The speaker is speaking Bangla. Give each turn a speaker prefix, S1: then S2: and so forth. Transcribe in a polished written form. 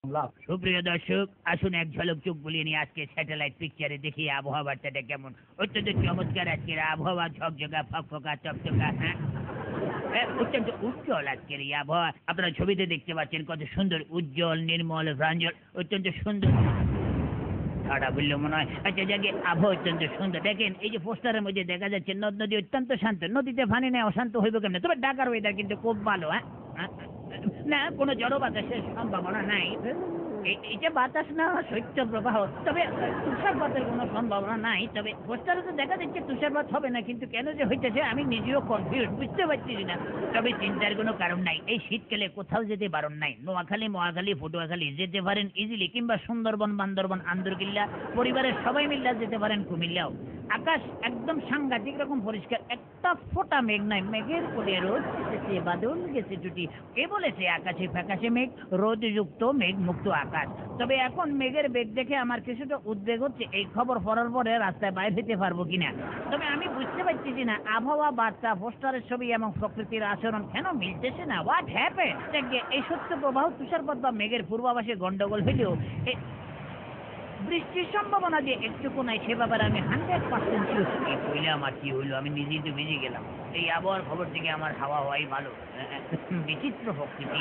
S1: সুপ্রিয় দর্শক, আসুন এক ঝলক চোখ বুলিয়ে নিয়ে আজকে স্যাটেলাইট পিকচারে দেখি আবহাওয়া বার্তাটা কেমন। অত্যন্ত চমৎকার আজকের আবহাওয়া, ঝকঝকা ফকফকা চকচকা। অত্যন্ত উজ্জ্বল আজকের এই আবহাওয়া। আপনারা ছবিতে দেখতে পাচ্ছেন কত সুন্দর, উজ্জ্বল, নির্মল, প্রাঞ্জল, অত্যন্ত সুন্দর। ঠাডা বললে মনে হয়। আচ্ছা যাকে, আবহাওয়া অত্যন্ত সুন্দর। দেখেন এই যে পোস্টারের মধ্যে দেখা যাচ্ছে নদ নদী অত্যন্ত শান্ত। নদীতে পানি নেই, অশান্ত হইব কেমন? তবে ঢাকার ওয়েদার কিন্তু খুব ভালো। না, কোনো জড় বাতাসের সম্ভাবনা নাই। এই যে বাতাস না, শৈত্য প্রবাহ। তবে তুষারপাতের কোনো সম্ভাবনা নাই। তবে পোস্টারে তো দেখা যাচ্ছে তুষারপাত হবে না, কিন্তু কেন যে হইতেছে আমি নিজেও কনফিউজ, বুঝতে পারছি না। তবে চিন্তার কোনো কারণ নাই। এই শীতকালে কোথাও যেতে বারণ নাই। নোয়াখালী, মহাখালী, পটুয়াখালী যেতে পারেন ইজিলি, কিংবা সুন্দরবন, বান্দরবন, আন্দরকিল্লা, পরিবারের সবাই মিল্লা যেতে পারেন কুমিল্লাও। আকাশ একদম সাংঘাতিক রকম পরিষ্কার, একটা ফোঁটা মেঘ নাই। মেঘের কোলে রোদ এসেছে, বাদল গেছে টুটি। কে বলেছে আকাশে ফ্যাকাশে মেঘ, রোদযুক্ত মেঘ মুক্ত আকাশ। তবে এখন মেঘের বেগ দেখে আমার কিছুটা উদ্বেগ হচ্ছে, এই খবর পড়ার পরে রাস্তায় বাইরে যেতে পারবো কিনা। তবে আমি বুঝতে পারছি না আবহাওয়া বার্তা, পোস্টারের ছবি এবং প্রকৃতির আচরণ কেন মিলতেছে না। What happened? এই সত্য প্রবাহ, তুষারপাত বা মেঘের পূর্বাভাসে গন্ডগোল হইলেও বৃষ্টির সম্ভাবনা যে একটুকু নাই, সে ব্যাপারে আমি 100% শিওর। কি হইলে আমার কি হইলো, আমি নিজেই তো ভিজে গেলাম। এই আবহাওয়ার খবর থেকে আমার হাওয়া হওয়াই ভালো। বিচিত্র প্রকৃতি।